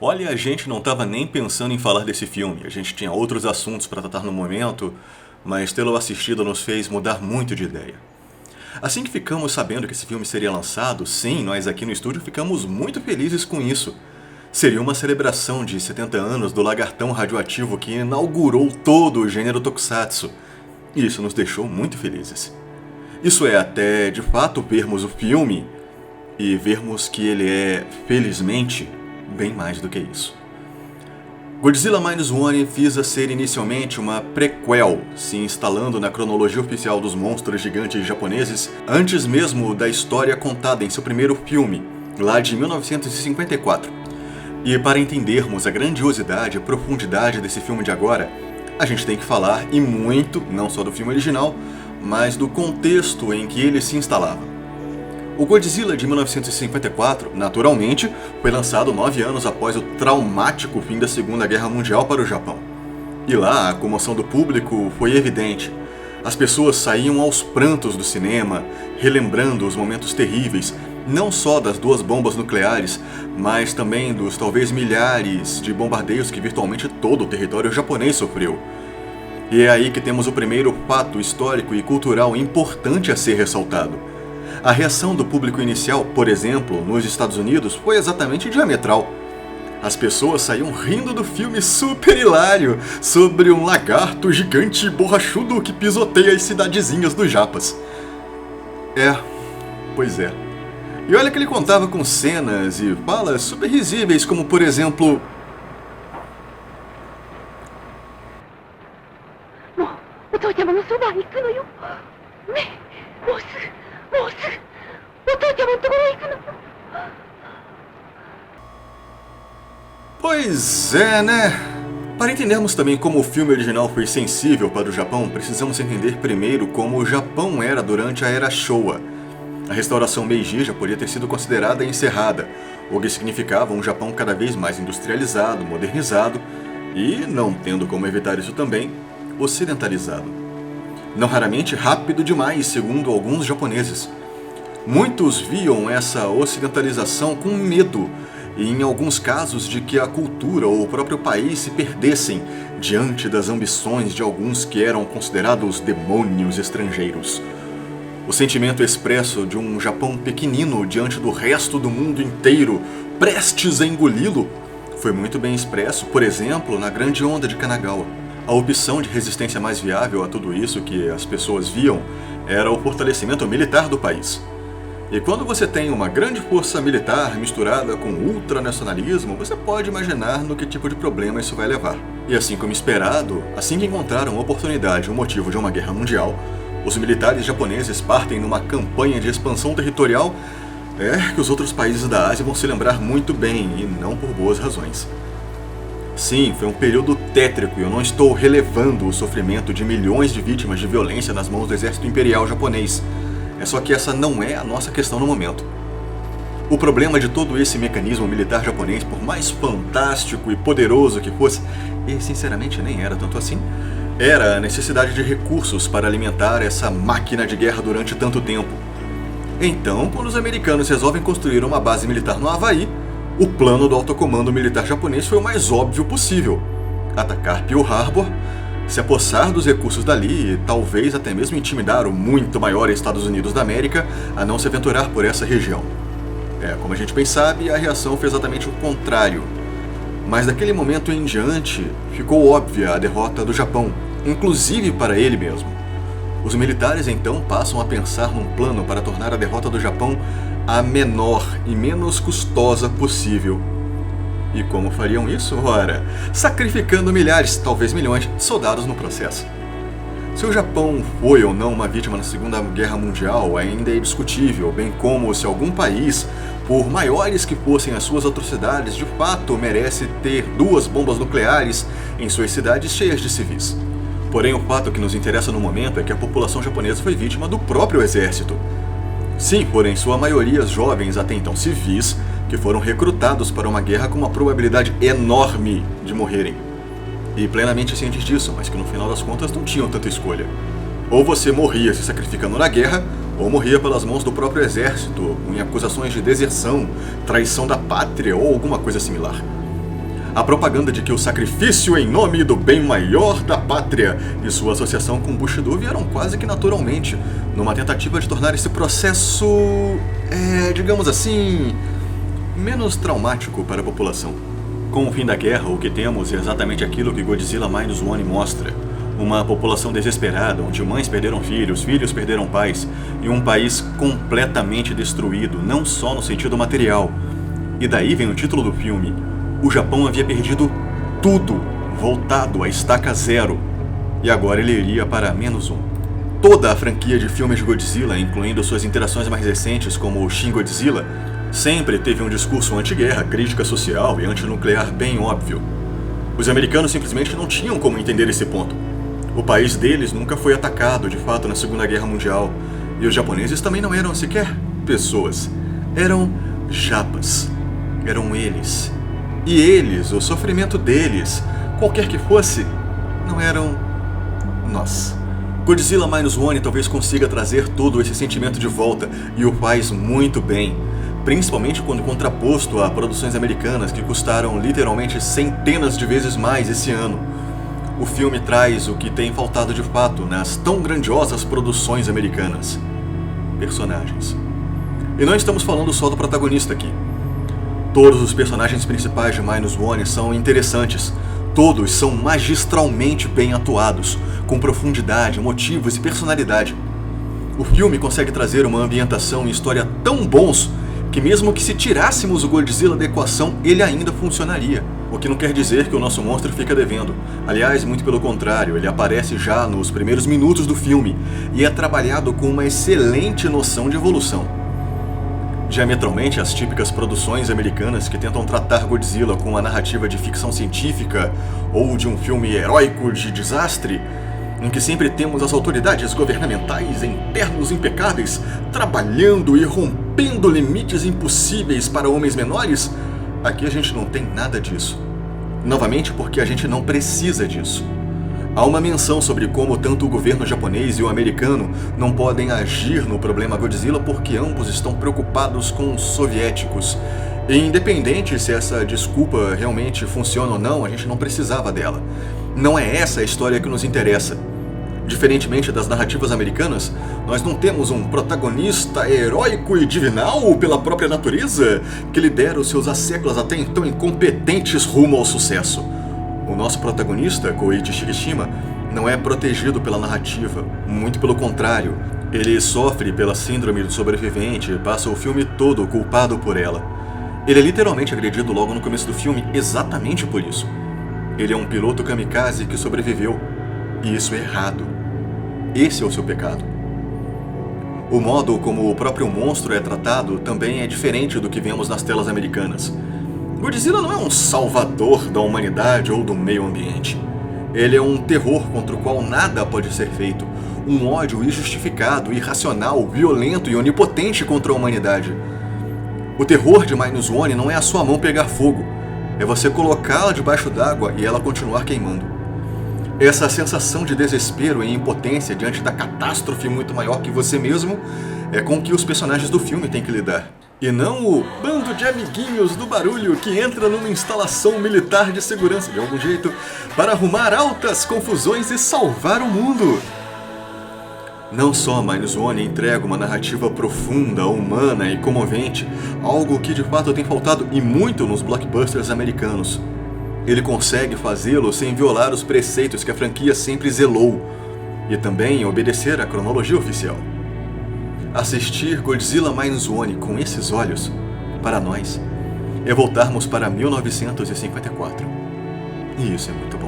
Olha, a gente não estava nem pensando em falar desse filme. A gente tinha outros assuntos para tratar no momento, mas tê-lo assistido nos fez mudar muito de ideia. Assim que ficamos sabendo que esse filme seria lançado, sim, nós aqui no estúdio ficamos muito felizes com isso. Seria uma celebração de 70 anos do lagartão radioativo que inaugurou todo o gênero tokusatsu. E isso nos deixou muito felizes. Isso é até, de fato, vermos o filme e vermos que ele é, felizmente, bem mais do que isso. Godzilla Minus One visa ser inicialmente uma prequel, se instalando na cronologia oficial dos monstros gigantes japoneses, antes mesmo da história contada em seu primeiro filme, lá de 1954. E para entendermos a grandiosidade e profundidade desse filme de agora, a gente tem que falar, e muito, não só do filme original, mas do contexto em que ele se instalava. O Godzilla de 1954, naturalmente, foi lançado 9 anos após o traumático fim da Segunda Guerra Mundial para o Japão. E lá, a comoção do público foi evidente. As pessoas saíam aos prantos do cinema, relembrando os momentos terríveis, não só das 2 bombas nucleares, mas também dos talvez milhares de bombardeios que virtualmente todo o território japonês sofreu. E é aí que temos o primeiro fato histórico e cultural importante a ser ressaltado. A reação do público inicial, por exemplo, nos Estados Unidos, foi exatamente diametral. As pessoas saíam rindo do filme super hilário sobre um lagarto gigante e borrachudo que pisoteia as cidadezinhas dos japas. Pois é. E olha que ele contava com cenas e falas super risíveis, como por exemplo... Pois é, né? Para entendermos também como o filme original foi sensível para o Japão, precisamos entender primeiro como o Japão era durante a Era Showa. A restauração Meiji já podia ter sido considerada encerrada, o que significava um Japão cada vez mais industrializado, modernizado e, não tendo como evitar isso também, ocidentalizado. Não raramente rápido demais, segundo alguns japoneses. Muitos viam essa ocidentalização com medo, e em alguns casos de que a cultura ou o próprio país se perdessem diante das ambições de alguns que eram considerados demônios estrangeiros. O sentimento expresso de um Japão pequenino diante do resto do mundo inteiro, prestes a engoli-lo, foi muito bem expresso, por exemplo, na Grande Onda de Kanagawa. A opção de resistência mais viável a tudo isso que as pessoas viam era o fortalecimento militar do país. E quando você tem uma grande força militar misturada com ultranacionalismo, você pode imaginar no que tipo de problema isso vai levar. E assim como esperado, assim que encontraram uma oportunidade e um motivo de uma guerra mundial, os militares japoneses partem numa campanha de expansão territorial que os outros países da Ásia vão se lembrar muito bem, e não por boas razões. Sim, foi um período tétrico e eu não estou relevando o sofrimento de milhões de vítimas de violência nas mãos do exército imperial japonês. É só que essa não é a nossa questão no momento. O problema de todo esse mecanismo militar japonês, por mais fantástico e poderoso que fosse, e sinceramente nem era tanto assim, era a necessidade de recursos para alimentar essa máquina de guerra durante tanto tempo. Então, quando os americanos resolvem construir uma base militar no Havaí, o plano do alto comando militar japonês foi o mais óbvio possível: atacar Pearl Harbor, se apossar dos recursos dali e talvez até mesmo intimidar o muito maior Estados Unidos da América a não se aventurar por essa região. Como a gente bem sabe, a reação foi exatamente o contrário. Mas daquele momento em diante, ficou óbvia a derrota do Japão, inclusive para ele mesmo. Os militares então passam a pensar num plano para tornar a derrota do Japão a menor e menos custosa possível. E como fariam isso? Ora, sacrificando milhares, talvez milhões, de soldados no processo. Se o Japão foi ou não uma vítima na Segunda Guerra Mundial ainda é discutível, bem como se algum país, por maiores que fossem as suas atrocidades, de fato merece ter 2 bombas nucleares em suas cidades cheias de civis. Porém, o fato que nos interessa no momento é que a população japonesa foi vítima do próprio exército. Sim, porém, sua maioria jovens até então civis, que foram recrutados para uma guerra com uma probabilidade enorme de morrerem. E plenamente cientes disso, mas que no final das contas não tinham tanta escolha. Ou você morria se sacrificando na guerra, ou morria pelas mãos do próprio exército, em acusações de deserção, traição da pátria ou alguma coisa similar. A propaganda de que o sacrifício em nome do bem maior da pátria e sua associação com Bushido vieram quase que naturalmente, numa tentativa de tornar esse processo, digamos assim, menos traumático para a população. Com o fim da guerra, o que temos é exatamente aquilo que Godzilla Minus One mostra. Uma população desesperada, onde mães perderam filhos, filhos perderam pais, e um país completamente destruído, não só no sentido material. E daí vem o título do filme. O Japão havia perdido tudo, voltado à estaca zero. E agora ele iria para -1. Toda a franquia de filmes de Godzilla, incluindo suas interações mais recentes como o Shin Godzilla, sempre teve um discurso anti-guerra, crítica social e antinuclear bem óbvio. Os americanos simplesmente não tinham como entender esse ponto. O país deles nunca foi atacado, de fato, na Segunda Guerra Mundial. E os japoneses também não eram sequer pessoas. Eram japas. Eram eles. E eles, o sofrimento deles, qualquer que fosse, não eram nós. Godzilla Minus One talvez consiga trazer todo esse sentimento de volta, e o faz muito bem. Principalmente quando contraposto a produções americanas que custaram literalmente centenas de vezes mais esse ano. O filme traz o que tem faltado de fato nas tão grandiosas produções americanas: personagens. E não estamos falando só do protagonista aqui. Todos os personagens principais de Minus One são interessantes. Todos são magistralmente bem atuados, com profundidade, motivos e personalidade. O filme consegue trazer uma ambientação e história tão bons que mesmo que se tirássemos o Godzilla da equação, ele ainda funcionaria. O que não quer dizer que o nosso monstro fica devendo. Aliás, muito pelo contrário, ele aparece já nos primeiros minutos do filme e é trabalhado com uma excelente noção de evolução. Diametralmente as típicas produções americanas que tentam tratar Godzilla com uma narrativa de ficção científica ou de um filme heróico de desastre, em que sempre temos as autoridades governamentais em ternos impecáveis, trabalhando e rompendo limites impossíveis para homens menores, aqui a gente não tem nada disso. Novamente porque a gente não precisa disso. Há uma menção sobre como tanto o governo japonês e o americano não podem agir no problema Godzilla porque ambos estão preocupados com os soviéticos. E independente se essa desculpa realmente funciona ou não, a gente não precisava dela. Não é essa a história que nos interessa. Diferentemente das narrativas americanas, nós não temos um protagonista heróico e divinal pela própria natureza que lidera os seus séculos até então incompetentes rumo ao sucesso. O nosso protagonista, Koichi Shigeshima, não é protegido pela narrativa, muito pelo contrário. Ele sofre pela síndrome do sobrevivente e passa o filme todo culpado por ela. Ele é literalmente agredido logo no começo do filme exatamente por isso. Ele é um piloto kamikaze que sobreviveu, e isso é errado. Esse é o seu pecado. O modo como o próprio monstro é tratado também é diferente do que vemos nas telas americanas. Godzilla não é um salvador da humanidade ou do meio ambiente. Ele é um terror contra o qual nada pode ser feito. Um ódio injustificado, irracional, violento e onipotente contra a humanidade. O terror de Minus One não é a sua mão pegar fogo. É você colocá-la debaixo d'água e ela continuar queimando. Essa sensação de desespero e impotência diante da catástrofe muito maior que você mesmo é com que os personagens do filme têm que lidar. E não o bando de amiguinhos do barulho que entra numa instalação militar de segurança de algum jeito para arrumar altas confusões e salvar o mundo. Não só Minus One entrega uma narrativa profunda, humana e comovente, algo que de fato tem faltado e muito nos blockbusters americanos. Ele consegue fazê-lo sem violar os preceitos que a franquia sempre zelou, e também obedecer à cronologia oficial. Assistir Godzilla Minus One com esses olhos, para nós, é voltarmos para 1954. E isso é muito bom.